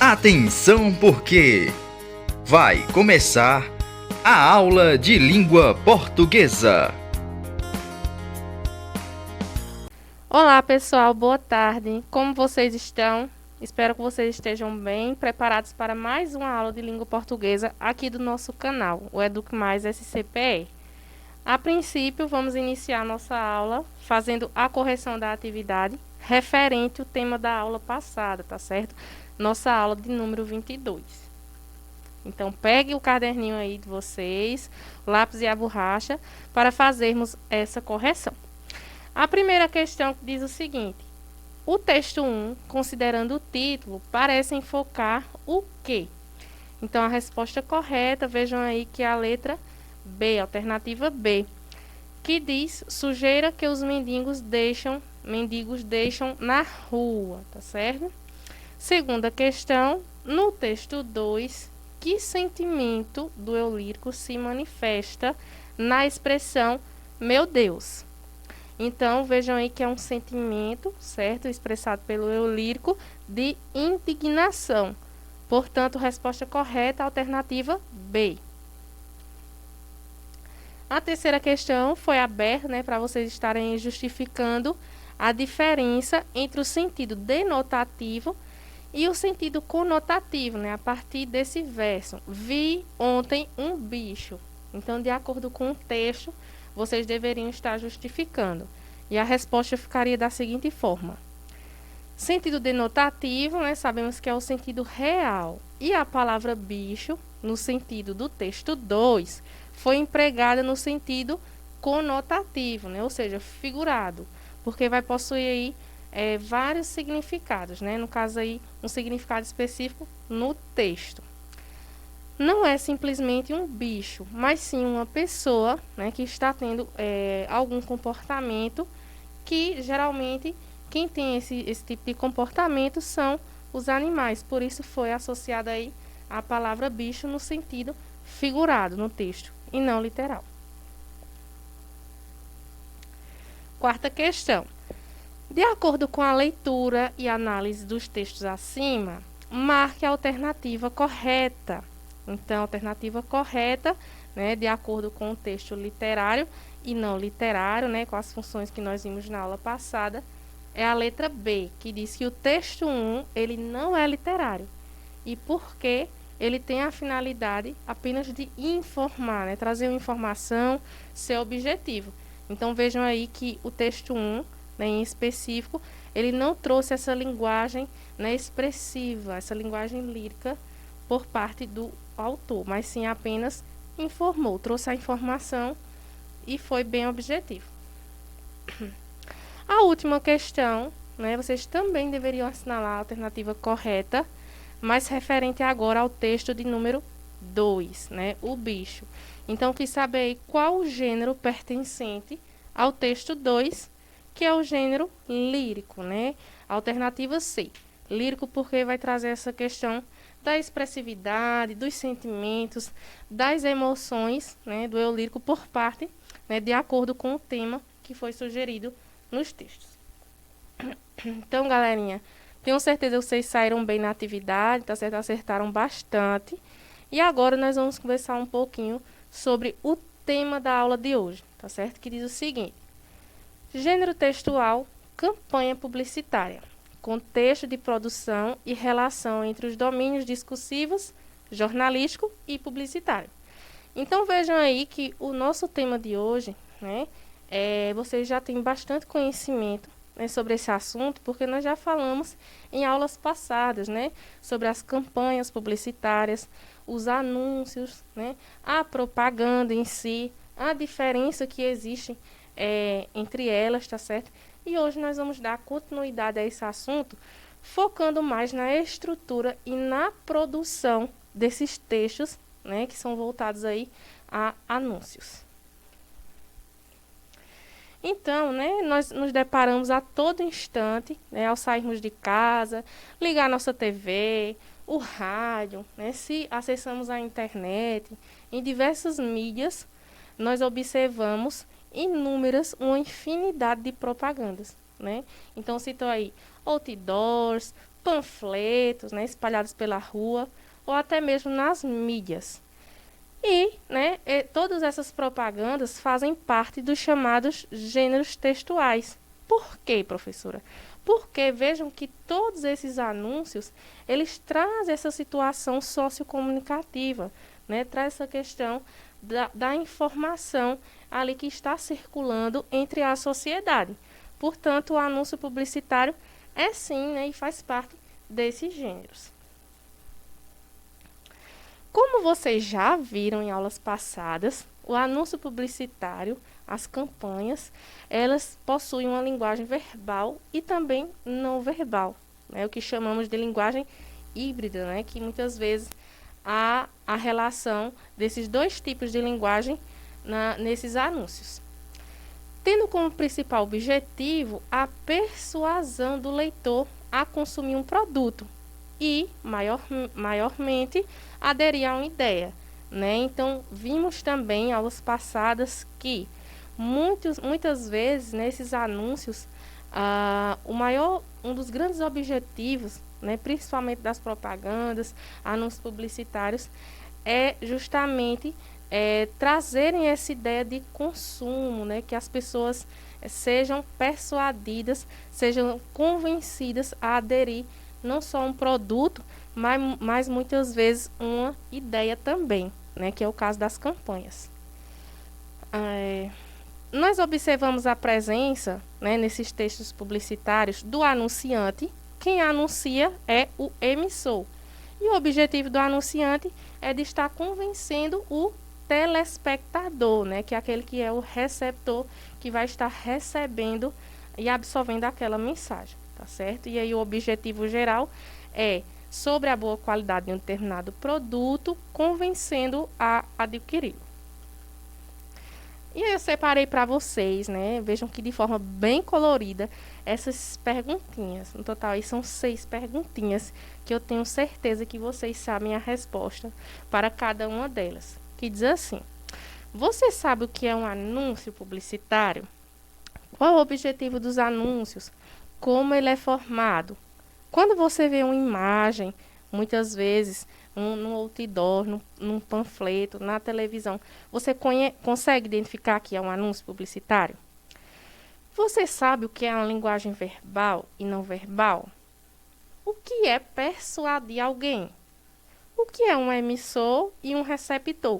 Atenção, porque vai começar a aula de língua portuguesa. Olá pessoal, boa tarde. Como vocês estão? Espero que vocês estejam bem preparados para mais uma aula de língua portuguesa aqui do nosso canal, o Eduque Mais SCPE. A princípio, vamos iniciar nossa aula fazendo a correção da atividade referente ao tema da aula passada, tá certo? Nossa aula de número 22. Então, pegue o caderninho aí de vocês, o lápis e a borracha, para fazermos essa correção. A primeira questão diz o seguinte: o texto 1, considerando o título, parece enfocar o quê? Então, a resposta correta, vejam aí que é a letra B, alternativa B, que diz sujeira que os mendigos deixam na rua, tá certo? Segunda questão, no texto 2, que sentimento do eu lírico se manifesta na expressão meu Deus? Então, vejam aí que é um sentimento, certo? Expressado pelo eu lírico de indignação. Portanto, resposta correta, alternativa B. A terceira questão foi aberta, para vocês estarem justificando a diferença entre o sentido denotativo e o sentido conotativo, a partir desse verso. Vi ontem um bicho. Então, de acordo com o texto, vocês deveriam estar justificando. E a resposta ficaria da seguinte forma. Sentido denotativo, sabemos que é o sentido real. E a palavra bicho, no sentido do texto 2, foi empregada no sentido conotativo, ou seja, figurado. Porque vai possuir aí vários significados, no caso aí, um significado específico no texto. Não é simplesmente um bicho, mas sim uma pessoa, que está tendo algum comportamento que, geralmente, quem tem esse tipo de comportamento são os animais. Por isso foi associada aí a palavra bicho no sentido figurado no texto e não literal. Quarta questão. De acordo com a leitura e análise dos textos acima, marque a alternativa correta. Então, a alternativa correta, de acordo com o texto literário e não literário, com as funções que nós vimos na aula passada, é a letra B, que diz que o texto 1, ele não é literário. E porque ele tem a finalidade apenas de informar, trazer uma informação, ser objetivo. Então, vejam aí que o texto 1, em específico, ele não trouxe essa linguagem expressiva, essa linguagem lírica por parte do autor, mas sim apenas informou, trouxe a informação e foi bem objetivo. A última questão, vocês também deveriam assinalar a alternativa correta, mas referente agora ao texto de número 2, o bicho. Então, quis saber qual o gênero pertencente ao texto 2, que é o gênero lírico, Alternativa C. Lírico porque vai trazer essa questão da expressividade, dos sentimentos, das emoções, do eu lírico por parte, de acordo com o tema que foi sugerido nos textos. Então, galerinha, tenho certeza que vocês saíram bem na atividade, tá certo? Acertaram bastante. E agora nós vamos conversar um pouquinho sobre o tema da aula de hoje, tá certo? Que diz o seguinte: gênero textual, campanha publicitária, contexto de produção e relação entre os domínios discursivos, jornalístico e publicitário. Então, vejam aí que o nosso tema de hoje, vocês já têm bastante conhecimento sobre esse assunto, porque nós já falamos em aulas passadas, sobre as campanhas publicitárias, os anúncios, a propaganda em si, a diferença que existe entre elas, tá certo? E hoje nós vamos dar continuidade a esse assunto, focando mais na estrutura e na produção desses textos, que são voltados aí a anúncios. Então, nós nos deparamos a todo instante, ao sairmos de casa, ligar nossa TV, o rádio, se acessamos a internet, em diversas mídias, nós observamos uma infinidade de propagandas, Então, citou aí outdoors, panfletos, né, espalhados pela rua ou até mesmo nas mídias. E, né, todas essas propagandas fazem parte dos chamados gêneros textuais. Por quê, professora? Porque vejam que todos esses anúncios, eles trazem essa situação sociocomunicativa, né? Traz essa questão da informação ali que está circulando entre a sociedade. Portanto, o anúncio publicitário é sim, né, e faz parte desses gêneros. Como vocês já viram em aulas passadas, o anúncio publicitário, as campanhas, elas possuem uma linguagem verbal e também não verbal, né? O que chamamos de linguagem híbrida, né? Que muitas vezes há a relação desses dois tipos de linguagem nesses anúncios. Tendo como principal objetivo a persuasão do leitor a consumir um produto e, maiormente, aderir a uma ideia, né? Então, vimos também em aulas passadas que muitas vezes nesses anúncios, um dos grandes objetivos, né, principalmente das propagandas, anúncios publicitários, é justamente trazerem essa ideia de consumo, né, que as pessoas sejam persuadidas, sejam convencidas a aderir não só um produto, mas muitas vezes uma ideia também, né, que é o caso das campanhas. Nós observamos a presença, né, nesses textos publicitários do anunciante. Quem anuncia é o emissor. E o objetivo do anunciante é de estar convencendo o telespectador, né, que é aquele que é o receptor que vai estar recebendo e absorvendo aquela mensagem, tá certo? E aí o objetivo geral é sobre a boa qualidade de um determinado produto, convencendo a adquiri-lo. E aí eu separei para vocês, né? Vejam que de forma bem colorida essas perguntinhas. No total aí são 6 perguntinhas que eu tenho certeza que vocês sabem a resposta para cada uma delas. Que diz assim: você sabe o que é um anúncio publicitário? Qual o objetivo dos anúncios? Como ele é formado? Quando você vê uma imagem, muitas vezes num outdoor, num panfleto, na televisão, você consegue identificar que é um anúncio publicitário? Você sabe o que é uma linguagem verbal e não verbal? O que é persuadir alguém? O que é um emissor e um receptor?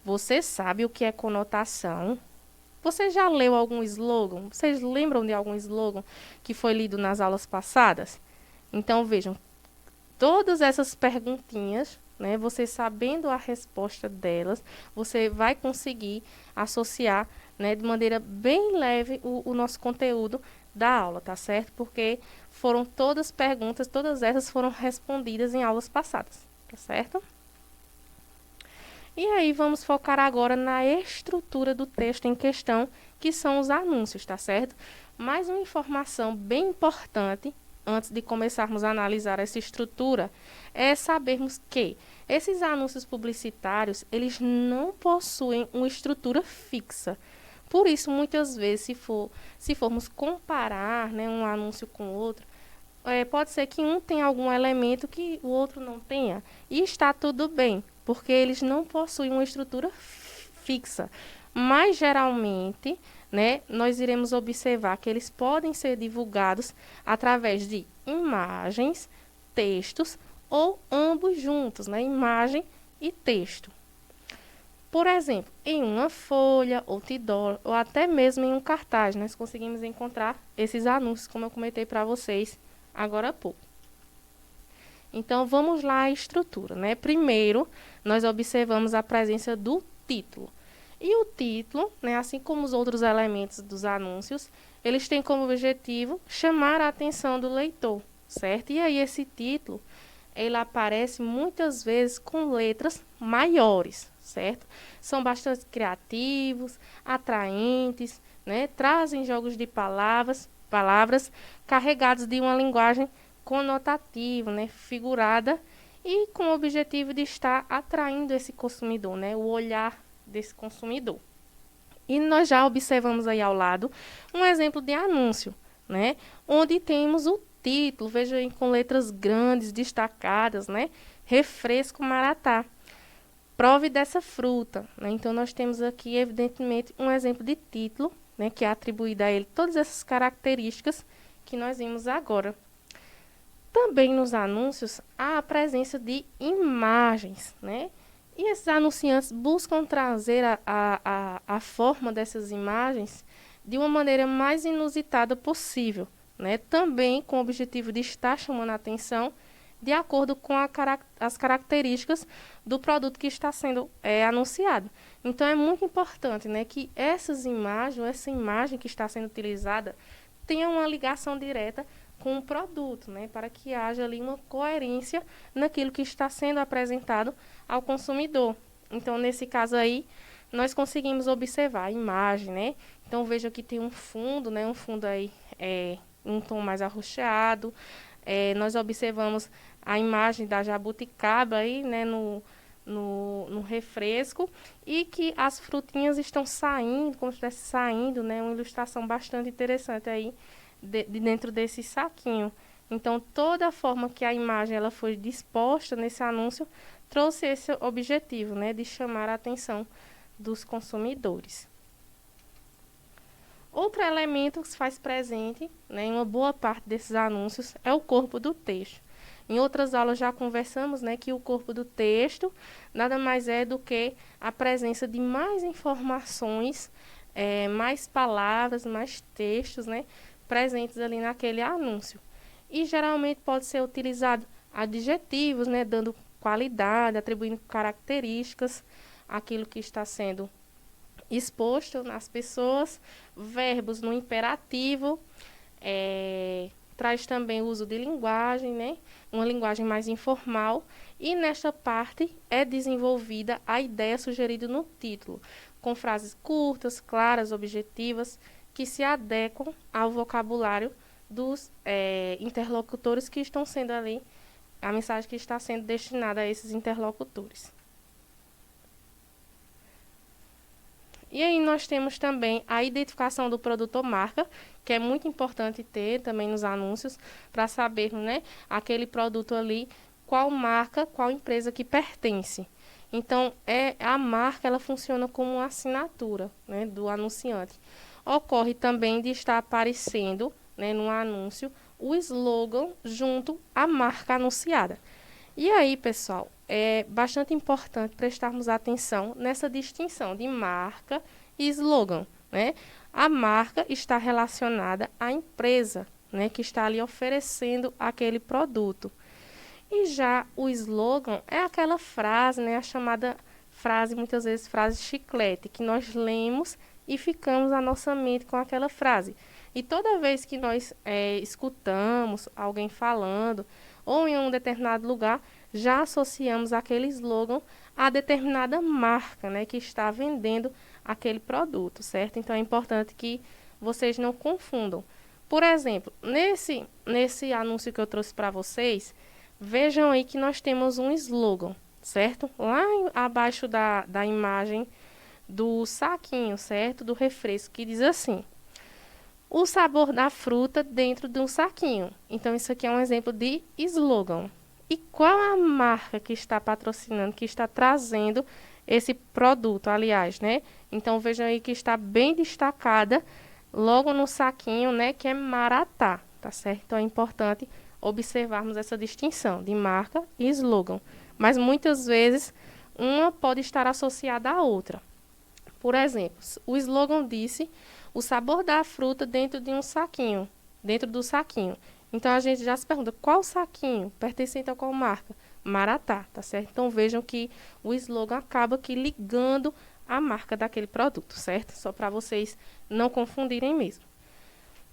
Você sabe o que é conotação? Você já leu algum slogan? Vocês lembram de algum slogan que foi lido nas aulas passadas? Então, vejam, todas essas perguntinhas, né, você sabendo a resposta delas, você vai conseguir associar, né, de maneira bem leve o nosso conteúdo da aula, tá certo? Porque foram todas perguntas, todas essas foram respondidas em aulas passadas, tá certo? E aí vamos focar agora na estrutura do texto em questão, que são os anúncios, tá certo? Mais uma informação bem importante, antes de começarmos a analisar essa estrutura, é sabermos que esses anúncios publicitários, eles não possuem uma estrutura fixa. Por isso, muitas vezes, se formos comparar, né, um anúncio com outro, pode ser que um tenha algum elemento que o outro não tenha. E está tudo bem, porque eles não possuem uma estrutura fixa. Mas, geralmente, né, nós iremos observar que eles podem ser divulgados através de imagens, textos ou ambos juntos, né, imagem e texto. Por exemplo, em uma folha, outdoor ou até mesmo em um cartaz, nós conseguimos encontrar esses anúncios, como eu comentei para vocês agora há pouco. Então, vamos lá à estrutura, né? Primeiro, nós observamos a presença do título. E o título, né, assim como os outros elementos dos anúncios, eles têm como objetivo chamar a atenção do leitor, certo? E aí esse título, ele aparece muitas vezes com letras maiores, certo? São bastante criativos, atraentes, né? Trazem jogos de palavras carregados de uma linguagem conotativa, né, figurada, e com o objetivo de estar atraindo esse consumidor, né, o olhar desse consumidor. E nós já observamos aí ao lado um exemplo de anúncio, né, onde temos o título, veja aí com letras grandes, destacadas, né? Refresco Maratá. Prove dessa fruta, né? Então, nós temos aqui, evidentemente, um exemplo de título, né? Que é atribuído a ele todas essas características que nós vimos agora. Também nos anúncios há a presença de imagens, né? E esses anunciantes buscam trazer a forma dessas imagens de uma maneira mais inusitada possível, né? Também com o objetivo de estar chamando a atenção de acordo com as características do produto que está sendo anunciado. Então, é muito importante, né, que essa imagem que está sendo utilizada tenha uma ligação direta com o produto, né, para que haja ali uma coerência naquilo que está sendo apresentado ao consumidor. Então, nesse caso aí, nós conseguimos observar a imagem, né? Então, veja que tem um fundo, né, um fundo aí um tom mais arroxeado. Nós observamos a imagem da jabuticaba aí, né, no refresco, e que as frutinhas estão saindo, como se estivesse saindo, né, uma ilustração bastante interessante aí de dentro desse saquinho. Então, toda a forma que a imagem ela foi disposta nesse anúncio trouxe esse objetivo, né, de chamar a atenção dos consumidores. Outro elemento que se faz presente, né, em uma boa parte desses anúncios é o corpo do texto. Em outras aulas já conversamos, né, que o corpo do texto nada mais é do que a presença de mais informações, mais palavras, mais textos, né, presentes ali naquele anúncio. E geralmente pode ser utilizado adjetivos, né, dando qualidade, atribuindo características àquilo que está sendo exposto nas pessoas, verbos no imperativo, traz também o uso de linguagem, né? Uma linguagem mais informal, e nesta parte é desenvolvida a ideia sugerida no título, com frases curtas, claras, objetivas, que se adequam ao vocabulário dos interlocutores que estão sendo ali, a mensagem que está sendo destinada a esses interlocutores. E aí nós temos também a identificação do produto ou marca, que é muito importante ter também nos anúncios, para sabermos, né, aquele produto ali, qual marca, qual empresa que pertence. Então, a marca ela funciona como uma assinatura, né, do anunciante. Ocorre também de estar aparecendo, né, no anúncio o slogan junto à marca anunciada. E aí, pessoal, é bastante importante prestarmos atenção nessa distinção de marca e slogan, né? A marca está relacionada à empresa, né, que está ali oferecendo aquele produto. E já o slogan é aquela frase, né, a chamada frase, muitas vezes frase chiclete, que nós lemos e ficamos na nossa mente com aquela frase. E toda vez que nós escutamos alguém falando ou em um determinado lugar, já associamos aquele slogan a determinada marca, né, que está vendendo aquele produto, certo? Então, é importante que vocês não confundam. Por exemplo, nesse anúncio que eu trouxe para vocês, vejam aí que nós temos um slogan, certo? Lá abaixo da imagem do saquinho, certo? Do refresco, que diz assim: o sabor da fruta dentro de um saquinho. Então, isso aqui é um exemplo de slogan. E qual a marca que está patrocinando, que está trazendo esse produto, aliás, né? Então, vejam aí que está bem destacada logo no saquinho, né? Que é Maratá, tá certo? Então, é importante observarmos essa distinção de marca e slogan. Mas, muitas vezes, uma pode estar associada à outra. Por exemplo, o slogan disse o sabor da fruta dentro de um saquinho, dentro do saquinho. Então, a gente já se pergunta, qual saquinho? Pertencente a qual marca? Maratá, tá certo? Então, vejam que o slogan acaba aqui ligando a marca daquele produto, certo? Só para vocês não confundirem mesmo.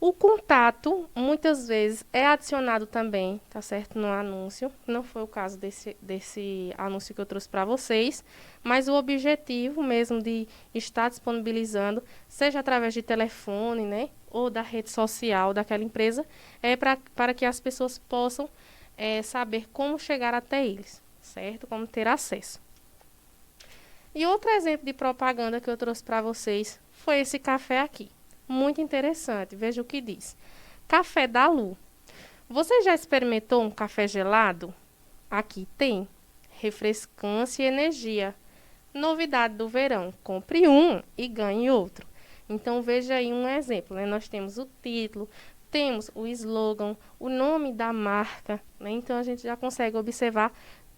O contato, muitas vezes, é adicionado também, tá certo? No anúncio. Não foi o caso desse anúncio que eu trouxe para vocês, mas o objetivo mesmo de estar disponibilizando, seja através de telefone, né? Ou da rede social daquela empresa, é para que as pessoas possam saber como chegar até eles, certo? Como ter acesso. E outro exemplo de propaganda que eu trouxe para vocês foi esse café aqui. Muito interessante, veja o que diz. Café da Lu. Você já experimentou um café gelado? Aqui tem refrescância e energia. Novidade do verão: compre um e ganhe outro. Então veja aí um exemplo, né? Nós temos o título, temos o slogan, o nome da marca, né? Então a gente já consegue observar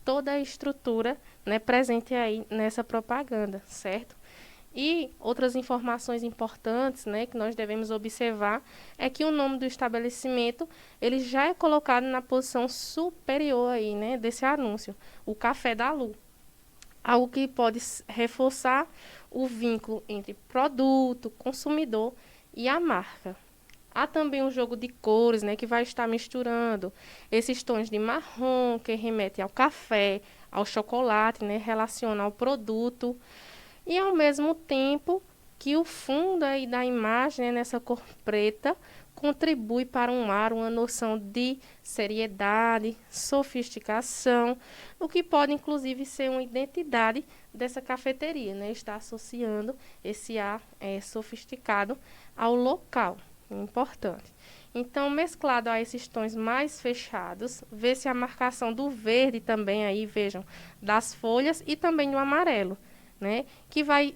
toda a estrutura, né, presente aí nessa propaganda, certo? E outras informações importantes, né, que nós devemos observar é que o nome do estabelecimento ele já é colocado na posição superior aí, né, desse anúncio, o Café da Lu. Algo que pode reforçar o vínculo entre produto, consumidor e a marca. Há também um jogo de cores, né, que vai estar misturando esses tons de marrom, que remete ao café, ao chocolate, né, relaciona ao produto, e ao mesmo tempo que o fundo aí da imagem, né, nessa cor preta, contribui para um ar, uma noção de seriedade, sofisticação, o que pode inclusive ser uma identidade dessa cafeteria, né? Está associando esse ar sofisticado ao local, importante. Então, mesclado a esses tons mais fechados, vê-se a marcação do verde também aí, vejam, das folhas e também do amarelo, né? Que vai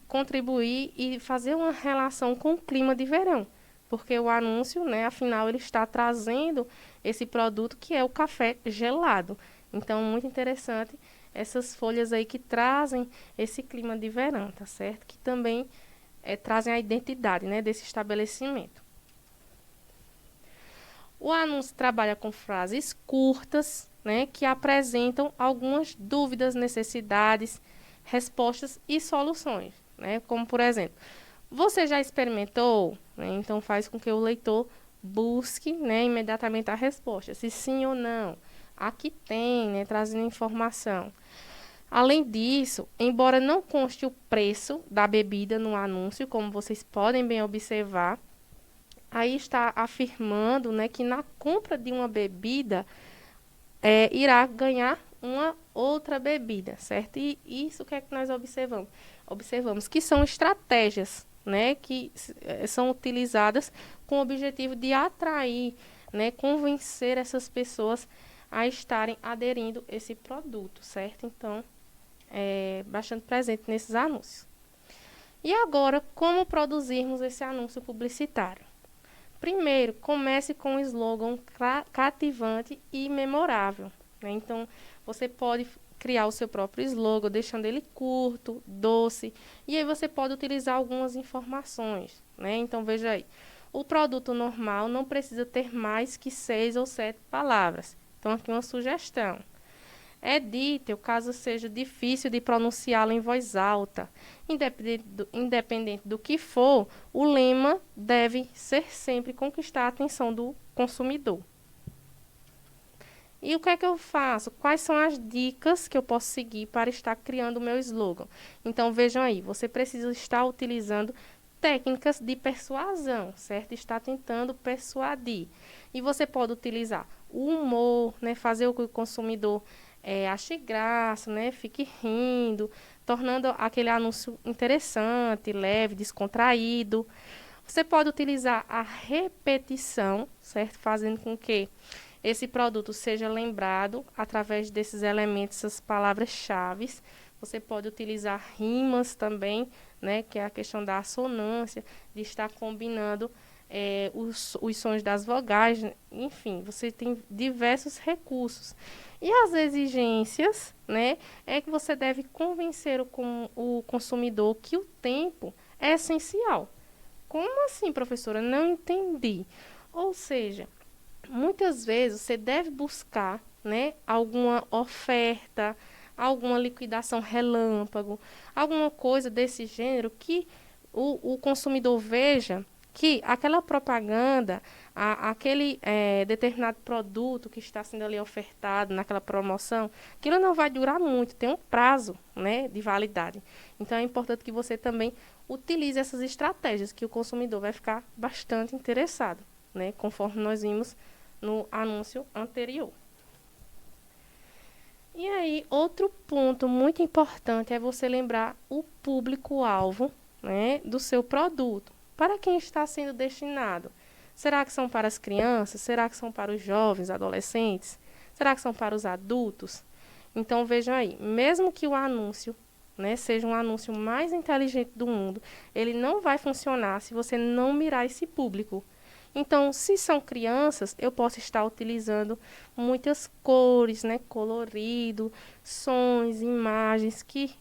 contribuir e fazer uma relação com o clima de verão, porque o anúncio, né, afinal, ele está trazendo esse produto que é o café gelado. Então, muito interessante essas folhas aí que trazem esse clima de verão, tá certo? Que também trazem a identidade, né, desse estabelecimento. O anúncio trabalha com frases curtas, né, que apresentam algumas dúvidas, necessidades, respostas e soluções, né? Como, por exemplo, você já experimentou? Né? Então, faz com que o leitor busque, né, imediatamente a resposta, se sim ou não. Aqui tem, né, trazendo informação. Além disso, embora não conste o preço da bebida no anúncio, como vocês podem bem observar, aí está afirmando, né, que na compra de uma bebida irá ganhar uma outra bebida, certo? E isso o que é que nós observamos? Observamos que são estratégias, né, que são utilizadas com o objetivo de atrair, né, convencer essas pessoas a estarem aderindo a esse produto, certo? Então, bastante presente nesses anúncios. E agora, como produzirmos esse anúncio publicitário? Primeiro, comece com um slogan cativante e memorável, né? Então, você pode criar o seu próprio slogan, deixando ele curto, doce, e aí você pode utilizar algumas informações, né? Então, veja aí, o produto normal não precisa ter mais que 6 ou 7 palavras. Então, aqui uma sugestão. Edite, caso seja difícil de pronunciá-lo em voz alta. Independente do que for, o lema deve ser sempre conquistar a atenção do consumidor. E o que é que eu faço? Quais são as dicas que eu posso seguir para estar criando o meu slogan? Então, vejam aí, você precisa estar utilizando técnicas de persuasão, certo? Está tentando persuadir. E você pode utilizar o humor, né? Fazer o que o consumidor ache graça, né? Fique rindo, tornando aquele anúncio interessante, leve, descontraído. Você pode utilizar a repetição, certo? Fazendo com que esse produto seja lembrado através desses elementos, essas palavras-chave. Você pode utilizar rimas também, né? Que é a questão da assonância, de estar combinando os sons das vogais, enfim, você tem diversos recursos. E as exigências, né, é que você deve convencer o consumidor que o tempo é essencial. Como assim, professora? Não entendi. Ou seja, muitas vezes você deve buscar, né, alguma oferta, alguma liquidação relâmpago, alguma coisa desse gênero que o consumidor veja que aquela propaganda, aquele determinado produto que está sendo ali ofertado naquela promoção, aquilo não vai durar muito, tem um prazo, né, de validade. Então, é importante que você também utilize essas estratégias, que o consumidor vai ficar bastante interessado, né, conforme nós vimos no anúncio anterior. E aí, outro ponto muito importante é você lembrar o público-alvo, né, do seu produto. Para quem está sendo destinado? Será que são para as crianças? Será que são para os jovens, adolescentes? Será que são para os adultos? Então, vejam aí, mesmo que o anúncio, né, seja um anúncio mais inteligente do mundo, ele não vai funcionar se você não mirar esse público. Então, se são crianças, eu posso estar utilizando muitas cores, né, colorido, sons, imagens que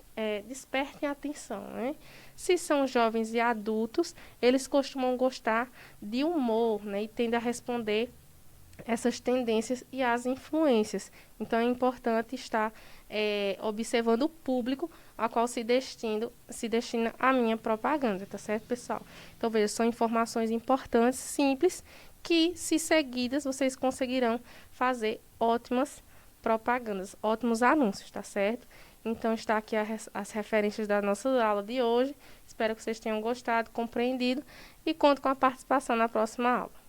despertem a atenção, né? Se são jovens e adultos, eles costumam gostar de humor, né, e tendem a responder essas tendências e as influências. Então, é importante estar observando o público a qual se destina a minha propaganda, tá certo, pessoal? Então, veja, são informações importantes, simples, que, se seguidas, vocês conseguirão fazer ótimas propagandas, ótimos anúncios, tá certo? Então, está aqui as referências da nossa aula de hoje. Espero que vocês tenham gostado, compreendido e conto com a participação na próxima aula.